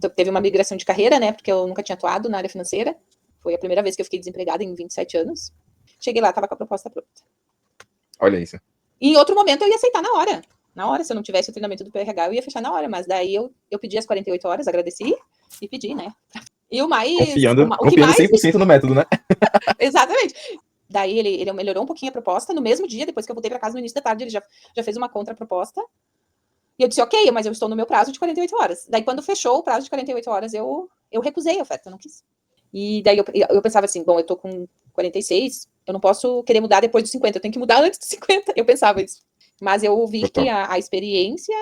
teve uma migração de carreira, né? Porque eu nunca tinha atuado na área financeira. Foi a primeira vez que eu fiquei desempregada em 27 anos. Cheguei lá, estava com a proposta pronta. Olha isso. E em outro momento eu ia aceitar na hora. Na hora, se eu não tivesse o treinamento do PRH, eu ia fechar na hora. Mas daí eu pedi as 48 horas, agradeci e pedi, né? E o que mais 100% no método, né? Exatamente. Daí ele melhorou um pouquinho a proposta. No mesmo dia, depois que eu voltei para casa no início da tarde, ele já fez uma contraproposta. E eu disse, ok, mas eu estou no meu prazo de 48 horas. Daí, quando fechou o prazo de 48 horas, eu recusei a oferta, eu não quis. E daí eu pensava assim, bom, eu tô com 46, eu não posso querer mudar depois dos 50, eu tenho que mudar antes dos 50. Eu pensava isso. Mas eu vi que a experiência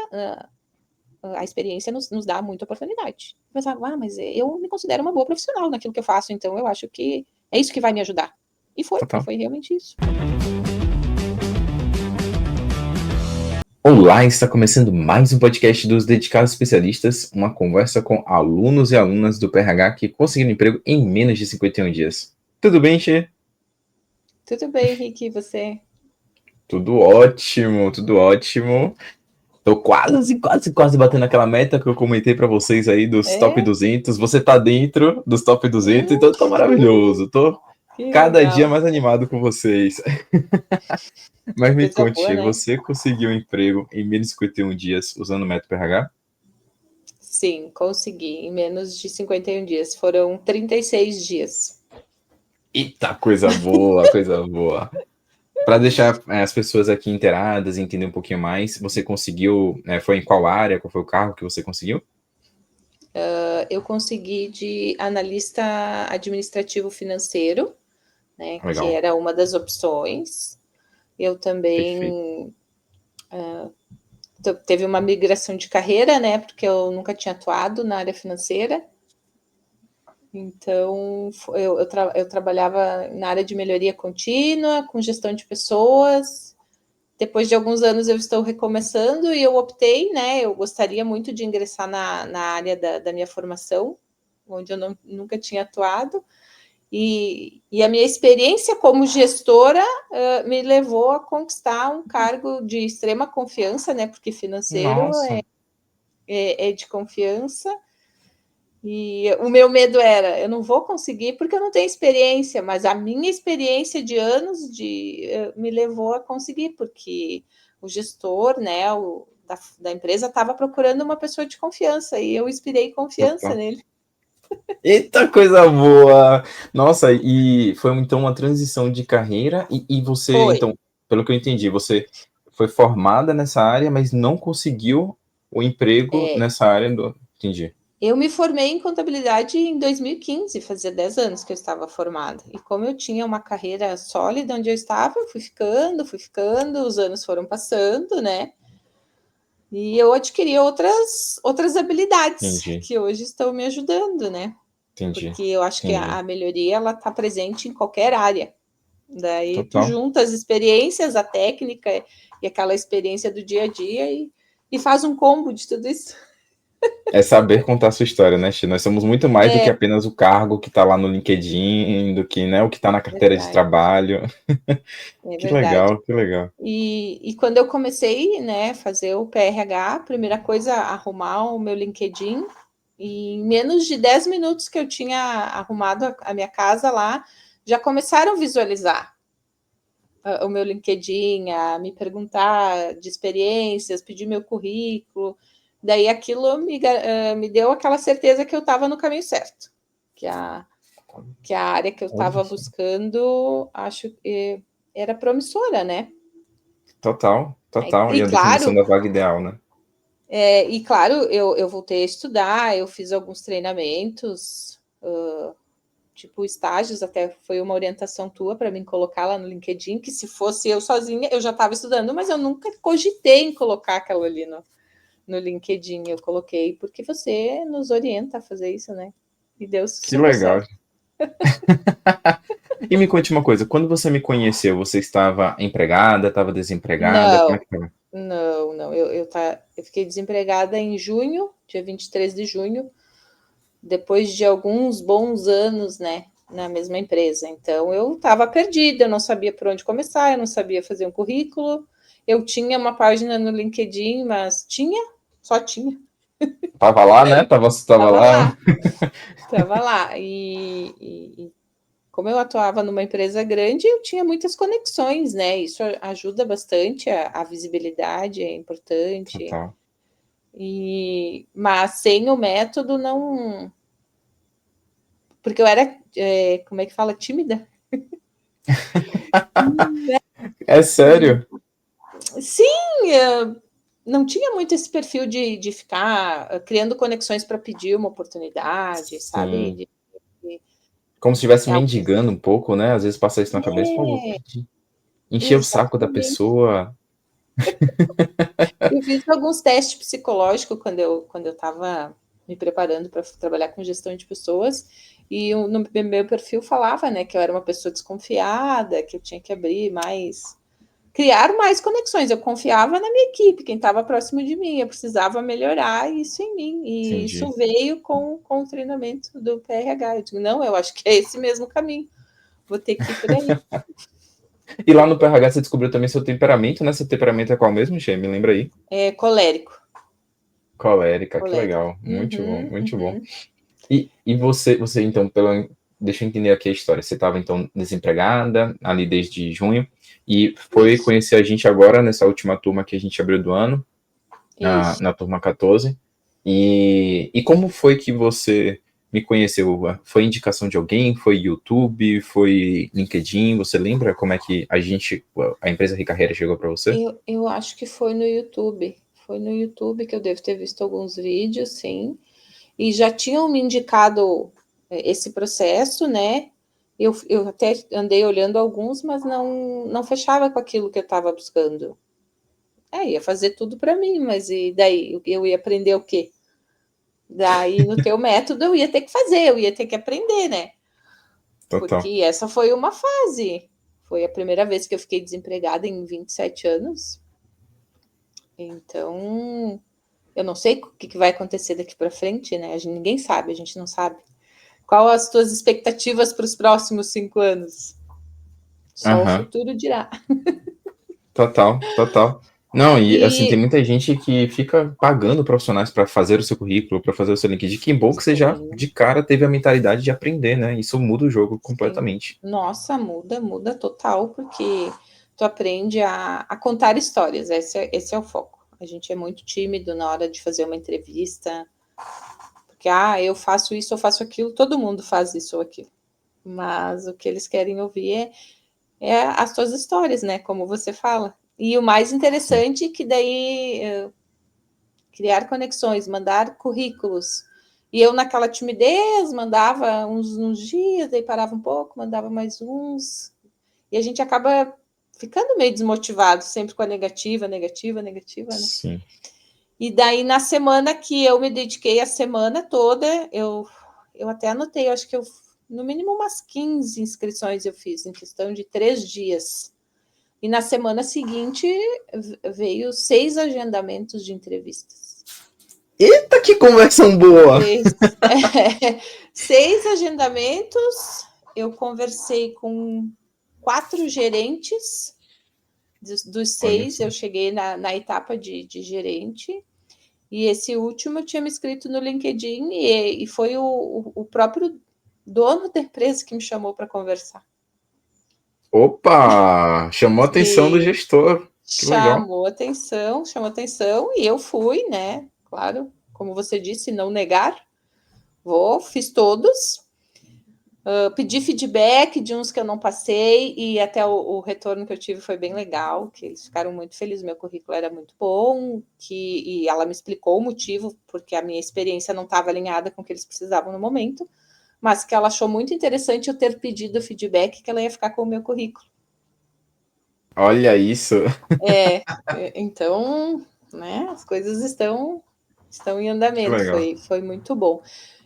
nos dá muita oportunidade. Eu pensava, mas eu me considero uma boa profissional naquilo que eu faço, então eu acho que é isso que vai me ajudar. E foi realmente isso. Olá, está começando mais um podcast dos Dedicados Especialistas, uma conversa com alunos e alunas do PRH que conseguiram emprego em menos de 51 dias. Tudo bem, Xê? Tudo bem, Henrique, e você? Tudo ótimo, tudo ótimo. Tô quase batendo aquela meta que eu comentei para vocês aí dos top 200. Você tá dentro dos top 200, então tá maravilhoso. Tô cada dia mais animado com vocês. Mas me conte, boa, né? Você conseguiu um emprego em menos de 51 dias usando o método PRH? Sim, consegui. Em menos de 51 dias. Foram 36 dias. Eita, coisa boa, coisa boa. Para deixar as pessoas aqui inteiradas e entender um pouquinho mais, você conseguiu, foi em qual área, qual foi o cargo que você conseguiu? Eu consegui de analista administrativo financeiro, né, que era uma das opções. Eu também teve uma migração de carreira, né, porque eu nunca tinha atuado na área financeira. Então, eu trabalhava na área de melhoria contínua, com gestão de pessoas. Depois de alguns anos eu estou recomeçando e eu optei, né? Eu gostaria muito de ingressar na área da minha formação, onde eu nunca tinha atuado. E a minha experiência como gestora me levou a conquistar um cargo de extrema confiança, né? Porque financeiro é de confiança. E o meu medo era, eu não vou conseguir porque eu não tenho experiência, mas a minha experiência de anos me levou a conseguir, porque o gestor, né, da empresa estava procurando uma pessoa de confiança e eu inspirei confiança nele. Eita, coisa boa! Nossa, e foi então uma transição de carreira e você, então, pelo que eu entendi, você foi formada nessa área, mas não conseguiu o emprego nessa área Entendi. Eu me formei em contabilidade em 2015, fazia 10 anos que eu estava formada. E como eu tinha uma carreira sólida onde eu estava, eu fui ficando, os anos foram passando, né? E eu adquiri outras habilidades que hoje estão me ajudando, né? Porque eu acho que a melhoria ela está presente em qualquer área. Daí tu junta as experiências, a técnica e aquela experiência do dia a dia e faz um combo de tudo isso. É saber contar a sua história, né, Chi? Nós somos muito mais do que apenas o cargo que está lá no LinkedIn, do que, né, o que está na carteira de trabalho. Que legal, que legal. E quando eu comecei, né, fazer o PRH, a primeira coisa, arrumar o meu LinkedIn, e em menos de 10 minutos que eu tinha arrumado a minha casa lá, já começaram a visualizar o meu LinkedIn, a me perguntar de experiências, pedir meu currículo. Daí aquilo me deu aquela certeza que eu estava no caminho certo, que a área que eu estava buscando, acho que era promissora, né? Total. E a definição da vaga ideal, né? E claro, eu voltei a estudar, eu fiz alguns treinamentos, tipo estágios, até foi uma orientação tua para mim colocar lá no LinkedIn, que se fosse eu sozinha, eu já estava estudando, mas eu nunca cogitei em colocar aquilo ali no LinkedIn. Eu coloquei porque você nos orienta a fazer isso, né? E deu super legal. certo. E me conte uma coisa, quando você me conheceu, você estava empregada, estava desempregada? Não, como é que foi? não. Eu fiquei desempregada em junho, dia 23 de junho, depois de alguns bons anos, né, na mesma empresa. Então, eu estava perdida, eu não sabia por onde começar, eu não sabia fazer um currículo. Eu tinha uma página no LinkedIn, mas só tinha. Tava lá, né? Tava Tava lá. lá, tava lá. E como eu atuava numa empresa grande, eu tinha muitas conexões, né? Isso ajuda bastante, a visibilidade é importante. Total. Mas sem o método não. Porque eu era, como é que fala? Tímida. É sério? Sim, não tinha muito esse perfil de ficar criando conexões para pedir uma oportunidade, sabe? Sim. Como se estivesse É algo- mendigando um pouco, né? Às vezes passa isso na cabeça, pô, vou é, pedir. Encher o saco da exatamente. pessoa. Eu fiz alguns testes psicológicos quando eu estava me preparando para trabalhar com gestão de pessoas, e no meu perfil falava, né, que eu era uma pessoa desconfiada, que eu tinha que abrir mais, criar mais conexões. Eu confiava na minha equipe, quem estava próximo de mim, eu precisava melhorar isso em mim, e isso Entendi. veio com o treinamento do PRH. Eu digo, não, eu acho que é esse mesmo caminho, vou ter que ir por aí. E lá no PRH você descobriu também seu temperamento, né? Seu temperamento é qual mesmo, Che? Me lembra aí. É colérico, Colérica, que colérico. legal. Muito bom, Uhum, muito bom. uhum. E você então, deixa eu entender aqui a história. Você estava então desempregada ali desde junho e foi Isso, conhecer a gente agora nessa última turma que a gente abriu do ano, isso. na turma 14. E como foi que você me conheceu? Foi indicação de alguém? Foi YouTube? Foi LinkedIn? Você lembra como é que a empresa Rica Carreira chegou para você? Eu acho que foi no YouTube. Foi no YouTube que eu devo ter visto alguns vídeos, sim. E já tinham me indicado esse processo, né? Eu até andei olhando alguns, mas não fechava com aquilo que eu estava buscando. Ia fazer tudo para mim, mas e daí? Eu ia aprender o quê? Daí, no teu método, eu ia ter que fazer, eu ia ter que aprender, né? Total. Porque essa foi uma fase. Foi a primeira vez que eu fiquei desempregada em 27 anos. Então, eu não sei o que vai acontecer daqui para frente, né? Ninguém sabe, a gente não sabe. Qual as tuas expectativas para os próximos 5 anos? Só o Aham. futuro dirá. Total, total. Não, e assim, tem E muita gente que fica pagando profissionais para fazer o seu currículo, para fazer o seu LinkedIn. Que bom que você já, sim, de cara, teve a mentalidade de aprender, né? Isso muda o jogo sim. completamente. Nossa, muda total, porque tu aprende a contar histórias. Esse é o foco. A gente é muito tímido na hora de fazer uma entrevista, porque eu faço isso, eu faço aquilo, todo mundo faz isso ou aquilo. Mas o que eles querem ouvir é as tuas histórias, né? Como você fala. E o mais Sim. interessante é que daí criar conexões, mandar currículos. E eu, naquela timidez, mandava uns dias, daí parava um pouco, mandava mais uns. E a gente acaba ficando meio desmotivado, sempre com a negativa, negativa, negativa, né? Sim. E daí, na semana que eu me dediquei a semana toda, eu até anotei, eu acho que no mínimo umas 15 inscrições eu fiz, em questão de 3 dias. E na semana seguinte veio 6 agendamentos de entrevistas. Eita, que conversão boa! 6, 6 agendamentos. Eu conversei com 4 gerentes. Dos Olha 6, só. eu cheguei na etapa de gerente. E esse último eu tinha me inscrito no LinkedIn e foi o próprio dono da empresa que me chamou para conversar. Opa! Chamou a atenção do Sim, gestor. Que legal. chamou atenção e eu fui, né? Claro, como você disse, não negar. Fiz todos. Pedi feedback de uns que eu não passei e até o retorno que eu tive foi bem legal, que eles ficaram muito felizes, meu currículo era muito bom, e ela me explicou o motivo, porque a minha experiência não estava alinhada com o que eles precisavam no momento, mas que ela achou muito interessante eu ter pedido feedback, que ela ia ficar com o meu currículo. Olha isso. Então, né, as coisas estão em Que andamento, legal. foi muito bom.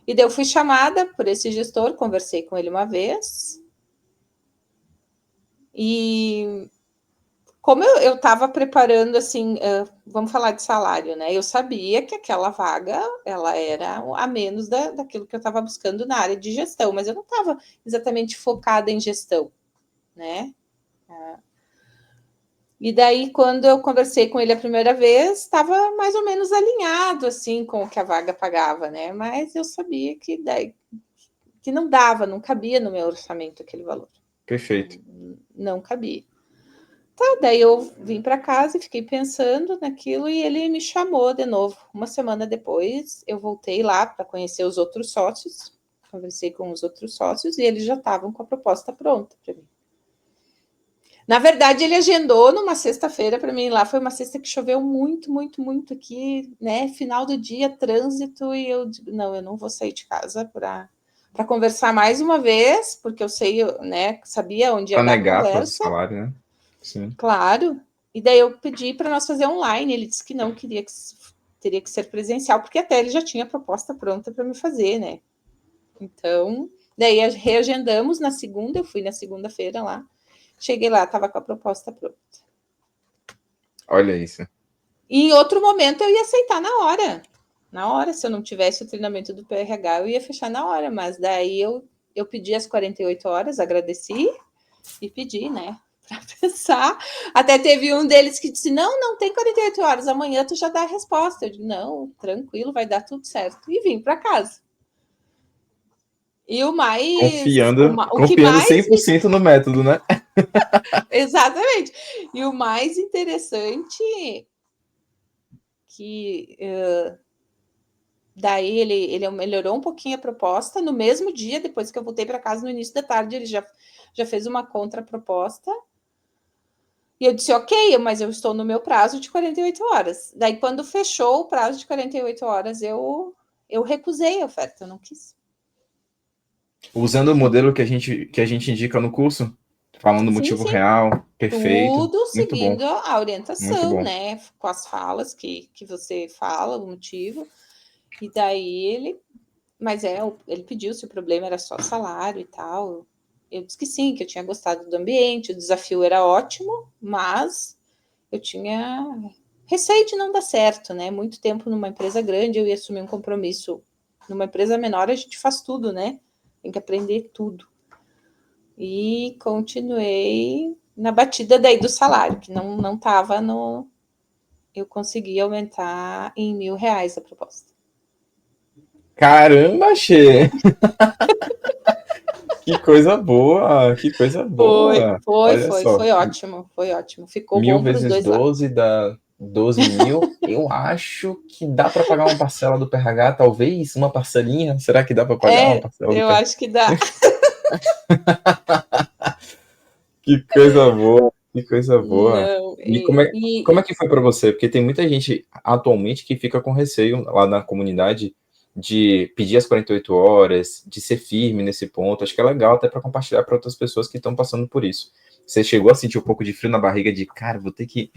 E daí eu fui chamada por esse gestor, conversei com ele uma vez, e como eu estava preparando, assim, vamos falar de salário, né? Eu sabia que aquela vaga ela era a menos daquilo que eu estava buscando na área de gestão, mas eu não estava exatamente focada em gestão, né? E daí, quando eu conversei com ele a primeira vez, estava mais ou menos alinhado, assim, com o que a vaga pagava, né? Mas eu sabia que daí que não dava, não cabia no meu orçamento aquele valor. Perfeito. Não cabia. Tá, daí eu vim para casa e fiquei pensando naquilo e ele me chamou de novo. Uma semana depois, eu voltei lá para conhecer os outros sócios, conversei com os outros sócios e eles já estavam com a proposta pronta para mim. Na verdade, ele agendou numa sexta-feira para mim lá. Foi uma sexta que choveu muito, muito, muito aqui, né? Final do dia, trânsito, e eu digo, não, eu não vou sair de casa para conversar mais uma vez, porque eu sei, né? Sabia onde ia Para dar a negar para o conversa. salário, né? Sim. Claro. E daí eu pedi para nós fazer online. Ele disse que não, queria que teria que ser presencial, porque até ele já tinha a proposta pronta para me fazer, né? Então, daí reagendamos na segunda, eu fui na segunda-feira lá. Cheguei lá, estava com a proposta pronta. Olha isso. E em outro momento eu ia aceitar na hora. Na hora, se eu não tivesse o treinamento do PRH, eu ia fechar na hora. Mas daí eu pedi as 48 horas, agradeci e pedi, né? Para pensar. Até teve um deles que disse: não tem 48 horas, amanhã tu já dá a resposta. Eu digo: não, tranquilo, vai dar tudo certo. E vim para casa. E o mais. O que Confiando mais. 100% no método, né? Exatamente. E o mais interessante que daí ele melhorou um pouquinho a proposta. No mesmo dia, depois que eu voltei para casa no início da tarde, ele já fez uma contraproposta. E eu disse, ok, mas eu estou no meu prazo de 48 horas. Daí, quando fechou o prazo de 48 horas, eu recusei a oferta, eu não quis. Usando o modelo que a gente indica no curso, falando o motivo real, perfeito. Tudo Muito bom. seguindo a Muito orientação, bom. né? Com as falas que você fala, o motivo. E daí ele pediu se o problema era só salário e tal. Eu disse que sim, que eu tinha gostado do ambiente, o desafio era ótimo, mas eu tinha receio de não dar certo, né? Muito tempo numa empresa grande, eu ia assumir um compromisso. Numa empresa menor, a gente faz tudo, né? Tem que aprender tudo. E continuei na batida daí do salário, que não estava no. Eu consegui aumentar em R$ 1.000 a proposta. Caramba, Xê! Que coisa boa! Que coisa boa! Olha só, Foi ótimo, foi ótimo. Ficou 1.000 bom para os vezes dois lados. 12 dá 12.000. Eu acho que dá para pagar uma parcela do PRH, talvez uma parcelinha. Será que dá para pagar uma parcela do Eu PRH? acho que dá. Que coisa boa, que coisa boa. Não, E como é que foi para você? Porque tem muita gente atualmente que fica com receio lá na comunidade de pedir as 48 horas, de ser firme nesse ponto. Acho que é legal até para compartilhar para outras pessoas que estão passando por isso. Você chegou a sentir um pouco de frio na barriga de, cara, vou ter que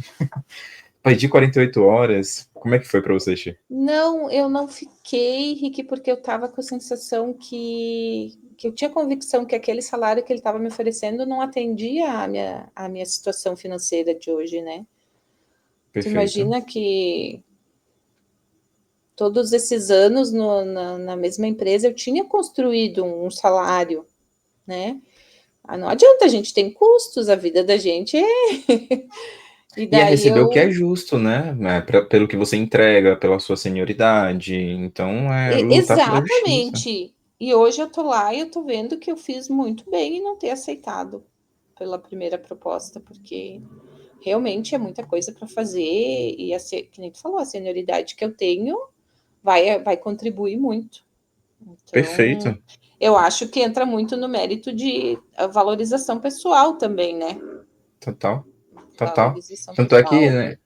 pedir 48 horas? Como é que foi para você, Xê? não, eu não fiquei, Rick, porque eu estava com a sensação que eu tinha convicção que aquele salário que ele estava me oferecendo não atendia a minha situação financeira de hoje, né? Tu Perfeito. imagina que todos esses anos na mesma empresa eu tinha construído um salário, né? Não adianta, a gente tem custos, a vida da gente é. E E é daí receber o que é eu. justo, né? Pelo que você entrega, pela sua senioridade. Então, é lutar pela justiça. Exatamente. E hoje eu tô lá e eu tô vendo que eu fiz muito bem em não ter aceitado pela primeira proposta, porque realmente é muita coisa para fazer e que nem tu falou, a senioridade que eu tenho vai contribuir muito. Então, Perfeito. eu acho que entra muito no mérito de valorização pessoal também, né? Total. Total. Valorização Tanto é que, pessoal. né,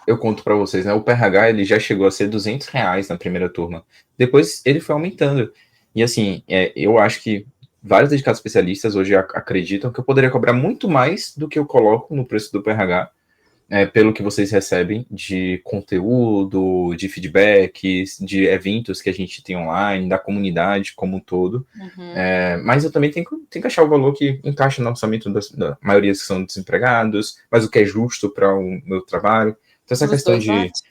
eu conto para vocês, né? O PRH ele já chegou a ser R$ 200 na primeira turma. Depois ele foi aumentando. E assim, eu acho que vários dedicados especialistas hoje acreditam que eu poderia cobrar muito mais do que eu coloco no preço do PRH, pelo que vocês recebem de conteúdo, de feedbacks, de eventos que a gente tem online, da comunidade como um todo. Mas eu também tenho que achar o valor que encaixa no orçamento da maioria que são desempregados, mas o que é justo para o meu trabalho. Então, essa Para os questão dois de. lados.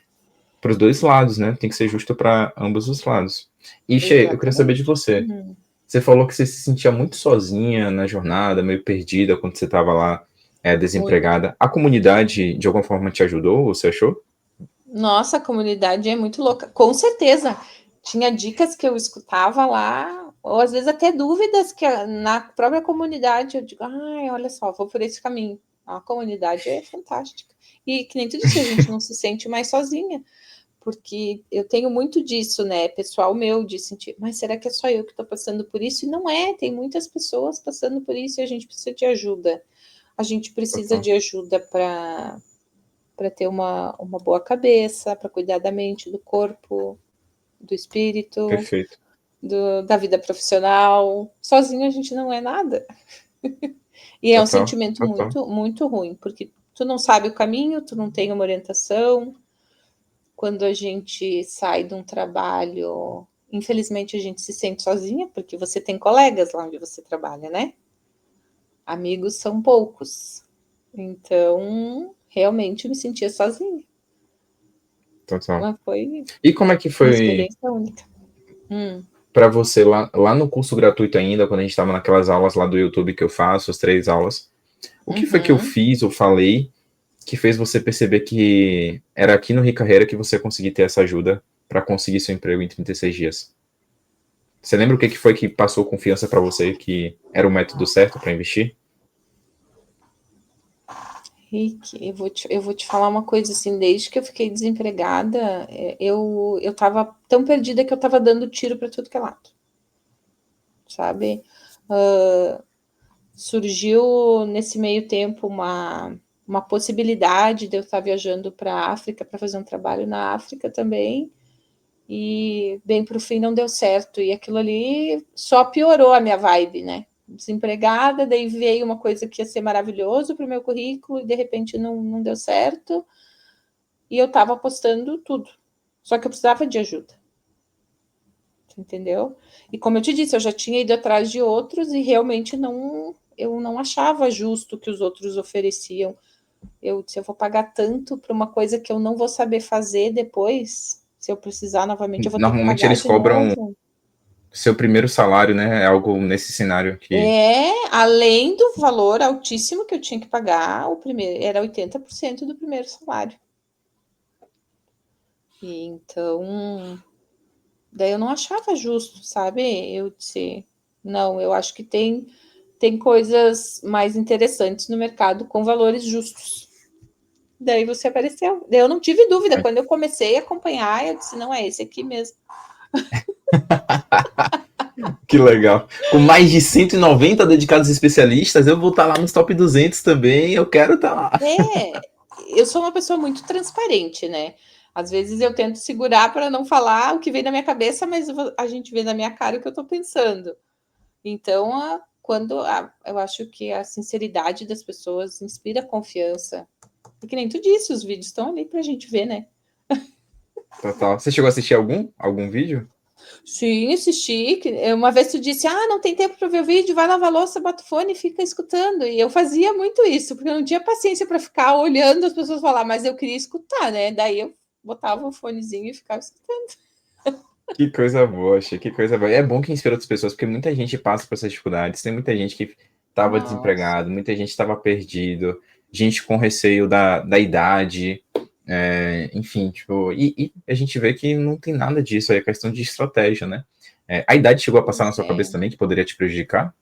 Para os dois lados, né? Tem que ser justo para ambos os lados. E, Shea, eu queria saber de Exatamente. você. Você falou que você se sentia muito sozinha na jornada, meio perdida quando você estava lá Muito. desempregada. A comunidade, de alguma forma, te ajudou, você achou? Nossa, a comunidade é muito louca, com certeza. Tinha dicas que eu escutava lá, ou às vezes até dúvidas que na própria comunidade eu digo, ai, olha só, vou por esse caminho. A comunidade é fantástica. E que nem tu disse, a gente não se sente mais sozinha, porque eu tenho muito disso, né? Pessoal meu de sentir, mas será que é só eu que estou passando por isso? E não é, tem muitas pessoas passando por isso e a gente precisa de ajuda. A gente precisa Total. de ajuda para ter uma boa cabeça, para cuidar da mente, do corpo, do espírito, Perfeito. da vida profissional. Sozinho a gente não é nada. E é um Total. sentimento Total. muito, muito ruim, porque tu não sabe o caminho, tu não tem uma orientação. Quando a gente sai de um trabalho, infelizmente a gente se sente sozinha, porque você tem colegas lá onde você trabalha, né? Amigos são poucos. Então, realmente eu me sentia sozinha. Total. Mas foi E como é que uma foi experiência única. para você lá no curso gratuito ainda, quando a gente estava naquelas aulas lá do YouTube que eu faço, as 3 aulas? O que foi que eu Uhum. fiz ou falei que fez você perceber que era aqui no Rica Carreira que você conseguia ter essa ajuda para conseguir seu emprego em 36 dias? Você lembra o que foi que passou confiança para você que era o método certo para investir? Rick, eu vou te falar uma coisa assim, desde que eu fiquei desempregada, eu tava tão perdida que eu tava dando tiro para tudo que é lado, sabe? Uh, surgiu nesse meio tempo uma possibilidade de eu estar viajando para a África para fazer um trabalho na África também, e bem para o fim não deu certo, e aquilo ali só piorou a minha vibe, né? Desempregada, daí veio uma coisa que ia ser maravilhoso para o meu currículo e de repente não deu certo, e eu estava apostando tudo. Só que eu precisava de ajuda, entendeu? E como eu te disse, eu já tinha ido atrás de outros e realmente eu não achava justo o que os outros ofereciam. Eu disse, eu vou pagar tanto para uma coisa que eu não vou saber fazer depois. Se eu precisar novamente, eu vou ter que Normalmente pagar eles de cobram novo. seu primeiro salário, né? É algo nesse cenário que. Além do valor altíssimo que eu tinha que pagar, o primeiro era 80% do primeiro salário. E então, daí eu não achava justo, sabe? Eu disse, não, eu acho que tem coisas mais interessantes no mercado com valores justos. Daí você apareceu. Daí eu não tive dúvida. Quando eu comecei a acompanhar, eu disse, não é esse aqui mesmo. Que legal. Com mais de 190 dedicados especialistas, eu vou estar lá nos top 200 também. Eu quero estar lá. É, eu sou uma pessoa muito transparente, né? Às vezes eu tento segurar para não falar o que vem na minha cabeça, mas a gente vê na minha cara o que eu estou pensando. Então, eu acho que a sinceridade das pessoas inspira confiança. E que nem tu disse, os vídeos estão ali para a gente ver, né? Total. Você chegou a assistir algum vídeo? Sim, assisti. Uma vez tu disse, não tem tempo para ver o vídeo, vai lavar a louça, bota o fone e fica escutando. E eu fazia muito isso, porque eu não tinha paciência para ficar olhando as pessoas falar, mas eu queria escutar, né? Daí eu botava o fonezinho e ficava escutando. Que coisa boa, Che, que coisa boa. É bom que inspira outras pessoas, porque muita gente passa por essas dificuldades. Tem muita gente que estava Nossa. desempregado, muita gente estava perdido, gente com receio da idade, enfim, tipo, e a gente vê que não tem nada disso, aí é questão de estratégia, né? A idade chegou a passar na Pois sua é. cabeça também, que poderia te prejudicar?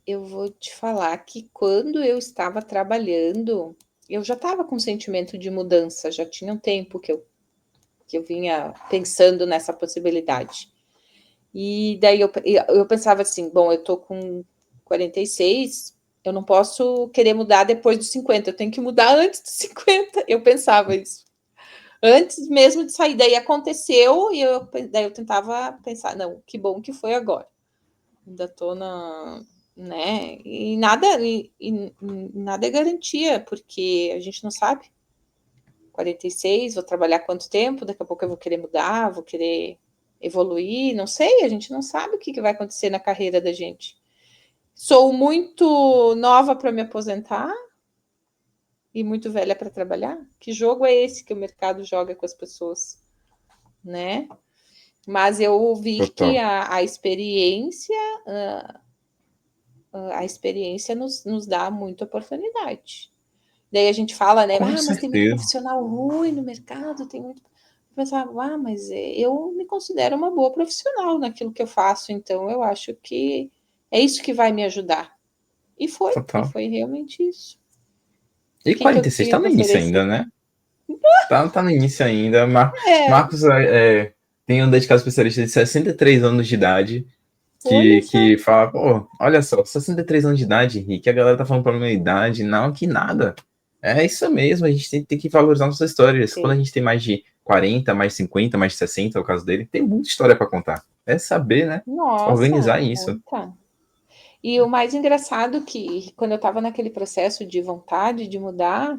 Eu vou te falar que quando eu estava trabalhando, eu já estava com sentimento de mudança, já tinha um tempo que eu vinha pensando nessa possibilidade. E daí eu pensava assim, bom, eu tô com 46, eu não posso querer mudar depois dos 50, eu tenho que mudar antes dos 50. Eu pensava isso. Antes mesmo de sair, daí aconteceu e daí eu tentava pensar, não, que bom que foi agora. Ainda tô né? E nada é garantia, porque a gente não sabe. 46, vou trabalhar quanto tempo, daqui a pouco eu vou querer mudar, vou querer evoluir, não sei, a gente não sabe o que vai acontecer na carreira da gente. Sou muito nova para me aposentar e muito velha para trabalhar. Que jogo é esse que o mercado joga com as pessoas, né? Mas eu vi que Total. a experiência a experiência nos dá muita oportunidade. Daí a gente fala, né? Com Mas tem muito certeza. profissional ruim no mercado, tem muito. Eu pensava, mas eu me considero uma boa profissional naquilo que eu faço, então eu acho que é isso que vai me ajudar. E Total. foi realmente isso. E O que, que eu 46 tinha tá no para início oferecer? ainda, né? Tá no início ainda. É, Marcos tem um dedicado especialista de 63 anos de idade olha só. que fala, pô, olha só, 63 anos de idade, Henrique, a galera tá falando pra minha idade, não, que nada. É isso mesmo, a gente tem que valorizar nossas histórias. Quando a Sim. gente tem mais de 40, mais 50, mais de 60, é o caso dele, tem muita história pra contar. É saber, né? Nossa, Organizar isso. muita. E o mais engraçado que quando eu estava naquele processo de vontade de mudar,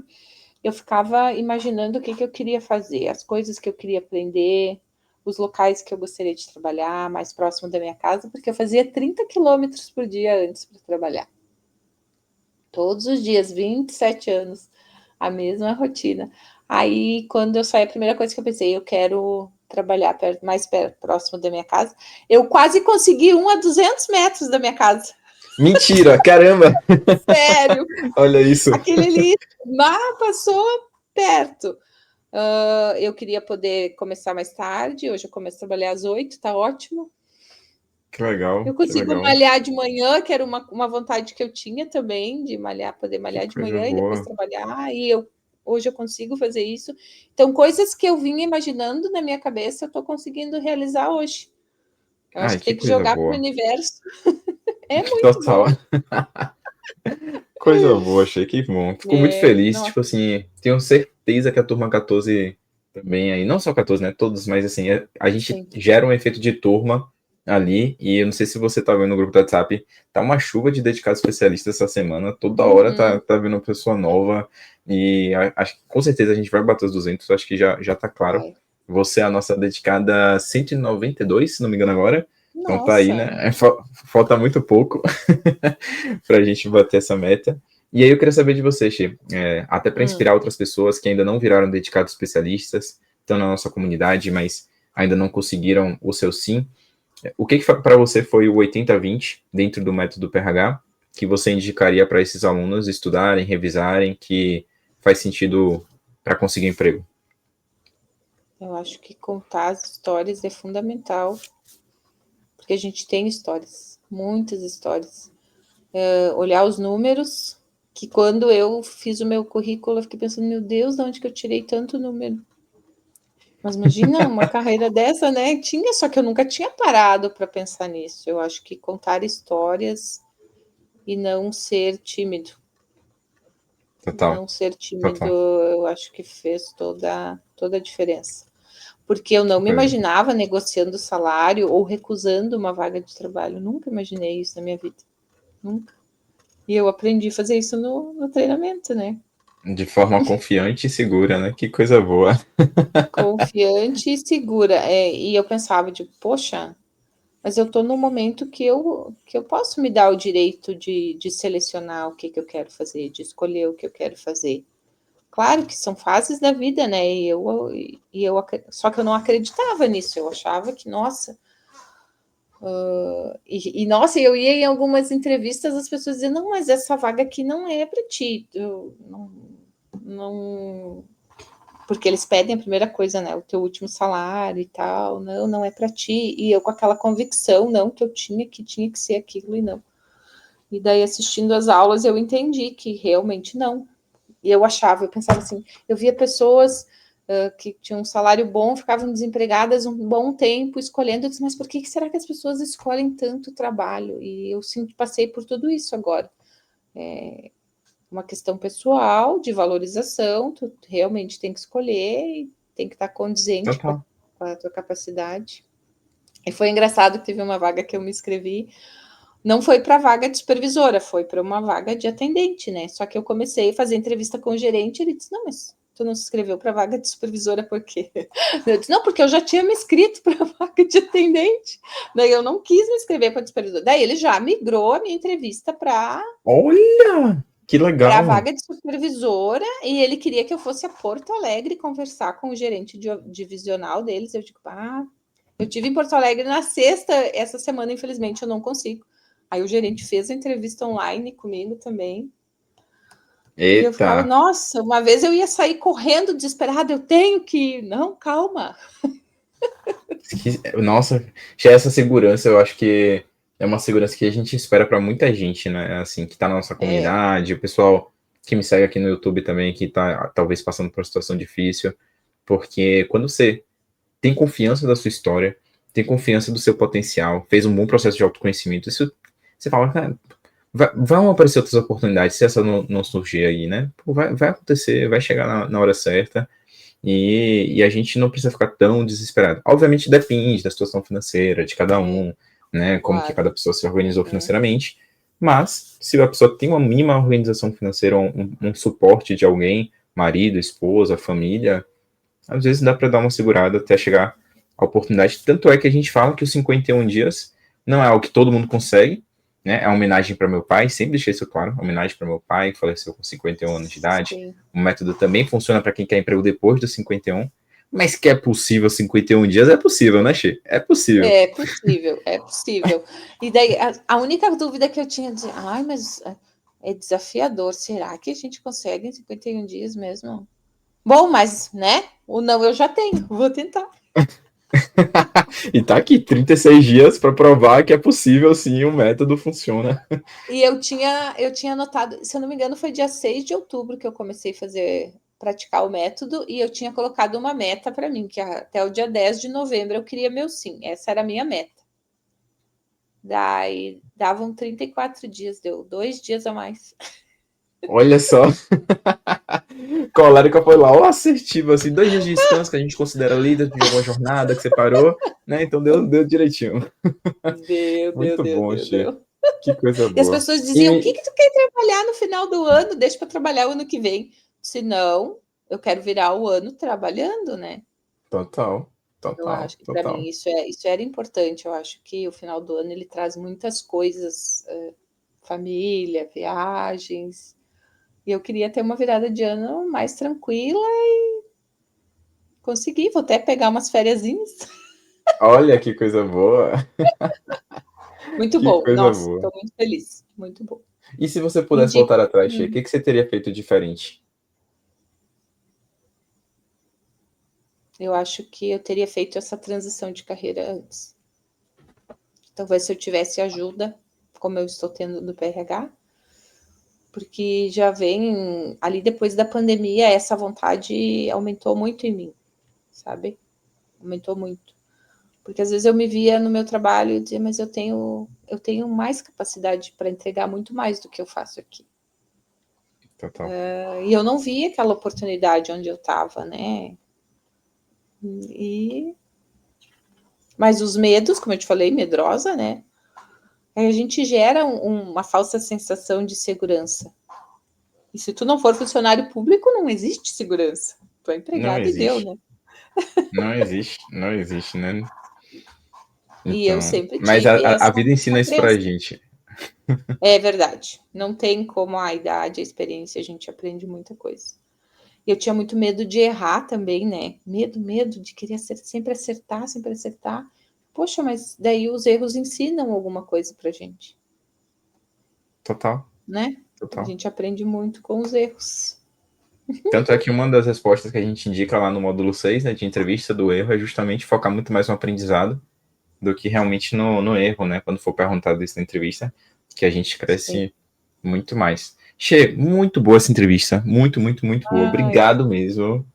eu ficava imaginando o que eu queria fazer, as coisas que eu queria aprender, os locais que eu gostaria de trabalhar, mais próximo da minha casa, porque eu fazia 30 quilômetros por dia antes para trabalhar. Todos os dias, 27 anos, a mesma rotina. Aí, quando eu saí, a primeira coisa que eu pensei, eu quero trabalhar mais perto, próximo da minha casa. Eu quase consegui 1 a 200 metros da minha casa. Mentira, caramba! Sério, Olha isso. aquele ali passou perto. Eu queria poder começar mais tarde, hoje eu começo a trabalhar às 8, tá ótimo. Que legal, Eu que consigo legal. malhar de manhã, que era uma vontade que eu tinha também, de malhar, poder Que malhar de coisa manhã e depois boa. trabalhar, hoje eu consigo fazer isso. Então, coisas que eu vinha imaginando na minha cabeça, eu estou conseguindo realizar hoje. Eu acho Ai, que que tem que coisa jogar para o boa. universo. É muito Total. bom. Coisa boa, achei que bom. Fico muito feliz, Nossa, tipo assim, tenho certeza que a turma 14 também aí, não só 14, né, todos, mas assim, a gente sim. gera um efeito de turma ali, e eu não sei se você tá vendo no grupo do WhatsApp, tá uma chuva de dedicados especialistas essa semana, toda hora Uhum. tá vindo uma pessoa nova, e acho que com certeza a gente vai bater os 200, acho que já tá claro. Vai. Você é a nossa dedicada 192, se não me engano agora, então tá aí, Nossa. né, falta muito pouco para a gente bater essa meta. E aí eu queria saber de você, Xê, até para inspirar outras pessoas que ainda não viraram dedicados especialistas, estão na nossa comunidade, mas ainda não conseguiram o seu sim. O que para você foi o 80-20 dentro do método PRH que você indicaria para esses alunos estudarem, revisarem, que faz sentido para conseguir emprego? Eu acho que contar as histórias é fundamental, porque a gente tem histórias, muitas histórias. Olhar os números, que quando eu fiz o meu currículo, eu fiquei pensando, meu Deus, de onde que eu tirei tanto número? Mas imagina uma carreira dessa, né? Tinha, só que eu nunca tinha parado para pensar nisso. Eu acho que contar histórias e não ser tímido. Total, Não ser tímido, total. eu acho que fez toda a diferença. Porque eu não Que me coisa. imaginava negociando salário ou recusando uma vaga de trabalho. Nunca imaginei isso na minha vida. Nunca. E eu aprendi a fazer isso no treinamento, né? De forma confiante e segura, né? Que coisa boa. Confiante e segura. E eu pensava, de, poxa, mas eu estou no momento que eu posso me dar o direito de selecionar o que eu quero fazer, de escolher o que eu quero fazer. Claro que são fases da vida, né? Só que eu não acreditava nisso. Eu achava que, nossa, nossa, eu ia em algumas entrevistas, as pessoas diziam, não, mas essa vaga aqui não é para ti. Não, porque eles pedem a primeira coisa, né? O teu último salário e tal. Não, não é para ti. E eu com aquela convicção, não, que eu tinha que ser aquilo e não. E daí, assistindo as aulas, eu entendi que realmente não. E eu pensava assim, eu via pessoas que tinham um salário bom, ficavam desempregadas um bom tempo escolhendo, eu disse, mas por que será que as pessoas escolhem tanto trabalho? E eu passei por tudo isso agora. Uma questão pessoal, de valorização, tu realmente tem que escolher e tem que estar condizente com Total. a tua capacidade. E foi engraçado que teve uma vaga que eu me inscrevi, não foi para vaga de supervisora, foi para uma vaga de atendente, né? Só que eu comecei a fazer entrevista com o gerente, ele disse: "Não, mas tu não se inscreveu para vaga de supervisora por quê?" Eu disse: "Não, porque eu já tinha me inscrito para vaga de atendente". Daí eu não quis me inscrever para supervisora. Daí ele já migrou a minha entrevista Olha, que para a legal. vaga de supervisora e ele queria que eu fosse a Porto Alegre conversar com o gerente divisional deles. Eu digo: "Ah, eu tive em Porto Alegre na sexta, essa semana, infelizmente, eu não consigo. Aí o gerente fez a entrevista online comigo também. Eita. E eu falava, nossa, uma vez eu ia sair correndo desesperada, eu tenho que... Não, calma. Nossa, já essa segurança, eu acho que é uma segurança que a gente espera para muita gente, né? Assim, que tá na nossa comunidade, o pessoal que me segue aqui no YouTube também, que tá talvez passando por uma situação difícil, porque quando você tem confiança da sua história, tem confiança do seu potencial, fez um bom processo de autoconhecimento, isso você fala, cara, vão aparecer outras oportunidades se essa não surgir aí, né? Pô, vai acontecer, vai chegar na hora certa. E a gente não precisa ficar tão desesperado. Obviamente depende da situação financeira de cada um, né? Como que cada pessoa se organizou financeiramente. Mas se a pessoa tem uma mínima organização financeira, um suporte de alguém, marido, esposa, família, às vezes dá para dar uma segurada até chegar a oportunidade. Tanto é que a gente fala que os 51 dias não é algo que todo mundo consegue, né? É uma homenagem para meu pai, sempre deixei isso claro, homenagem para meu pai, que faleceu com 51 anos de idade. Sim. O método também funciona para quem quer emprego depois dos 51, mas que é possível 51 dias, é possível, né, Xê? É possível. É possível, é possível. E daí, a única dúvida que eu tinha de, mas é desafiador, será que a gente consegue em 51 dias mesmo? Bom, mas, né, o não eu já tenho, vou tentar. E tá aqui, 36 dias para provar que é possível, sim, o método funciona. E eu tinha anotado, se eu não me engano, foi dia 6 de outubro que eu comecei a praticar o método, e eu tinha colocado uma meta para mim, que até o dia 10 de novembro eu queria meu sim, essa era a minha meta. Daí davam 34 dias, deu 2 dias a mais. Olha só. Colérica foi lá, ó, assertiva, assim, 2 dias de descanso que a gente considera líder de alguma jornada que você parou, né? Então deu direitinho. Muito bom, Xê. Que coisa boa. E as pessoas diziam, o que tu quer trabalhar no final do ano? Deixa para trabalhar o ano que vem. Se não, eu quero virar o ano trabalhando, né? Total. Eu acho que para mim isso era importante. Eu acho que o final do ano ele traz muitas coisas, família, viagens. E eu queria ter uma virada de ano mais tranquila e consegui. Vou até pegar umas fériasinhas. Olha que coisa boa. Muito que bom. Coisa Nossa, boa. estou muito feliz. Muito bom. E se você pudesse voltar atrás, Xê, o que você teria feito diferente? Eu acho que eu teria feito essa transição de carreira antes. Talvez se eu tivesse ajuda, como eu estou tendo do PRH, porque já vem ali depois da pandemia, essa vontade aumentou muito em mim, sabe? Aumentou muito. Porque às vezes eu me via no meu trabalho e dizia, mas eu tenho mais capacidade para entregar muito mais do que eu faço aqui. Total. E eu não via aquela oportunidade onde eu estava, né? Mas os medos, como eu te falei, medrosa, né? A gente gera uma falsa sensação de segurança. E se tu não for funcionário público, não existe segurança. Tu é empregado e deu, né? Não existe, né? Então, e eu sempre mas tive a vida ensina isso pra gente. É verdade. Não tem como a idade, a experiência, a gente aprende muita coisa. E eu tinha muito medo de errar também, né? Medo de querer sempre acertar, sempre acertar. Poxa, mas daí os erros ensinam alguma coisa pra gente. Total. Né? Total. A gente aprende muito com os erros. Tanto é que uma das respostas que a gente indica lá no módulo 6, né, de entrevista do erro, é justamente focar muito mais no aprendizado do que realmente no erro, né? Quando for perguntado isso na entrevista, que a gente cresce muito mais. Che, muito boa essa entrevista. Muito boa. Obrigado mesmo.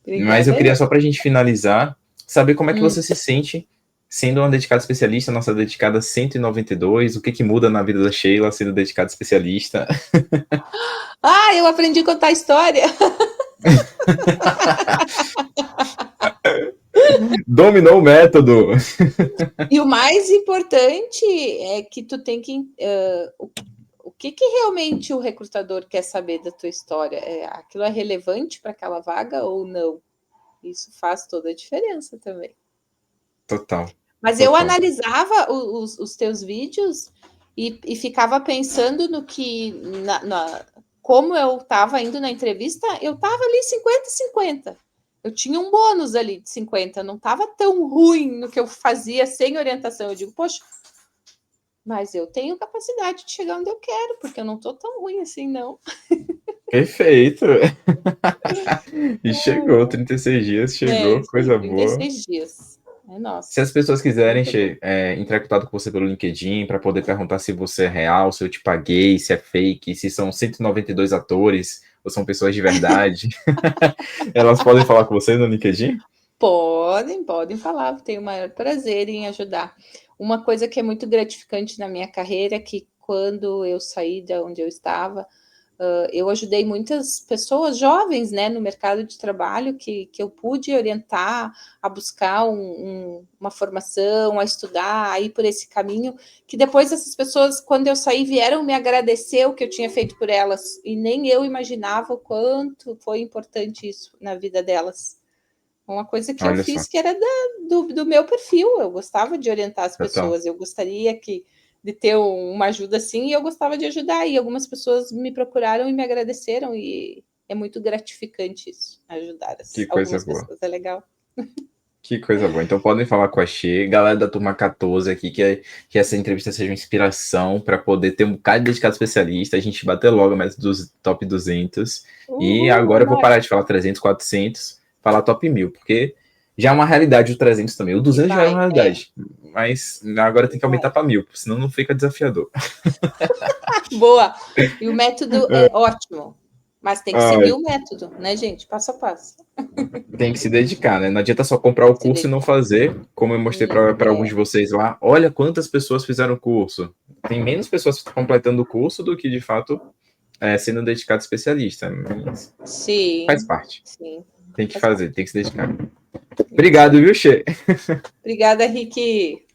Obrigada. Mas eu queria só pra gente finalizar, saber como é que você se sente sendo uma dedicada especialista, nossa dedicada 192, o que muda na vida da Sheila sendo dedicada especialista? Eu aprendi a contar história. Dominou o método. E o mais importante é que tu tem que... o que realmente o recrutador quer saber da tua história? Aquilo é relevante para aquela vaga ou não? Isso faz toda a diferença também. Total. Mas eu analisava os teus vídeos e ficava pensando no que... como eu estava indo na entrevista, eu estava ali 50-50. Eu tinha um bônus ali de 50, não estava tão ruim no que eu fazia sem orientação. Eu digo, poxa, Mas eu tenho capacidade de chegar onde eu quero, porque eu não tô tão ruim assim, não. Perfeito. E chegou, 36 dias, chegou, Isso aí, coisa boa. 36 dias. É Se as nossa, pessoas quiserem muito bom. entrar em contato com você pelo LinkedIn para poder perguntar se você é real, se eu te paguei, se é fake, se são 192 atores ou são pessoas de verdade, elas podem falar com você no LinkedIn? Podem falar, tenho o maior prazer em ajudar. Uma coisa que é muito gratificante na minha carreira é que quando eu saí de onde eu estava, eu ajudei muitas pessoas jovens, né, no mercado de trabalho que eu pude orientar a buscar uma formação, a estudar, a ir por esse caminho, que depois essas pessoas, quando eu saí, vieram me agradecer o que eu tinha feito por elas, e nem eu imaginava o quanto foi importante isso na vida delas. Uma coisa que eu Olha só, fiz que era do meu perfil, eu gostava de orientar as total. pessoas, eu gostaria de ter uma ajuda assim, e eu gostava de ajudar, e algumas pessoas me procuraram e me agradeceram, e é muito gratificante isso, ajudar Que coisa algumas boa. pessoas, é legal. Que coisa boa. Então podem falar com a Xê, galera da turma 14 aqui, que essa entrevista seja uma inspiração para poder ter um bocado de dedicado especialista, a gente bater logo a meta dos top 200. E Uhul, agora eu vou vambora. parar de falar 300, 400, falar top 1000, porque já é uma realidade o 300 também. O E 200 já é vai, uma realidade, mas agora tem que vai. aumentar para 1000, senão não fica desafiador. Boa! E o método é ótimo, mas tem que seguir Ai, o método, né, gente? Passo a passo. tem que se dedicar, né? Não adianta só comprar o Se curso e não dedicar. fazer, como eu mostrei para alguns É, de vocês lá. Olha quantas pessoas fizeram o curso. Tem menos pessoas completando o curso do que, de fato, sendo dedicado especialista. Mas faz sim, parte. sim, Tem que faz fazer, parte. tem que se dedicar. Isso Obrigado, aí. viu, Che? Obrigada, Rick.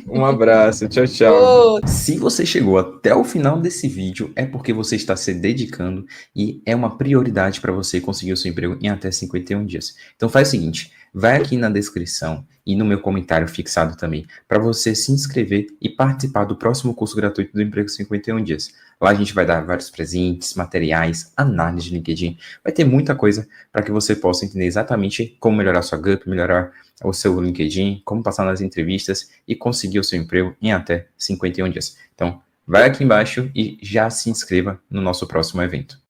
Um abraço. Tchau, tchau. Ô, Se você chegou até o final desse vídeo, é porque você está se dedicando e é uma prioridade para você conseguir o seu emprego em até 51 dias. Então faz o seguinte, vai aqui na descrição e no meu comentário fixado também, para você se inscrever e participar do próximo curso gratuito do Emprego 51 Dias. Lá a gente vai dar vários presentes, materiais, análise de LinkedIn, vai ter muita coisa para que você possa entender exatamente como melhorar sua GUP, melhorar o seu LinkedIn, como passar nas entrevistas e conseguir o seu emprego em até 51 dias. Então, vai aqui embaixo e já se inscreva no nosso próximo evento.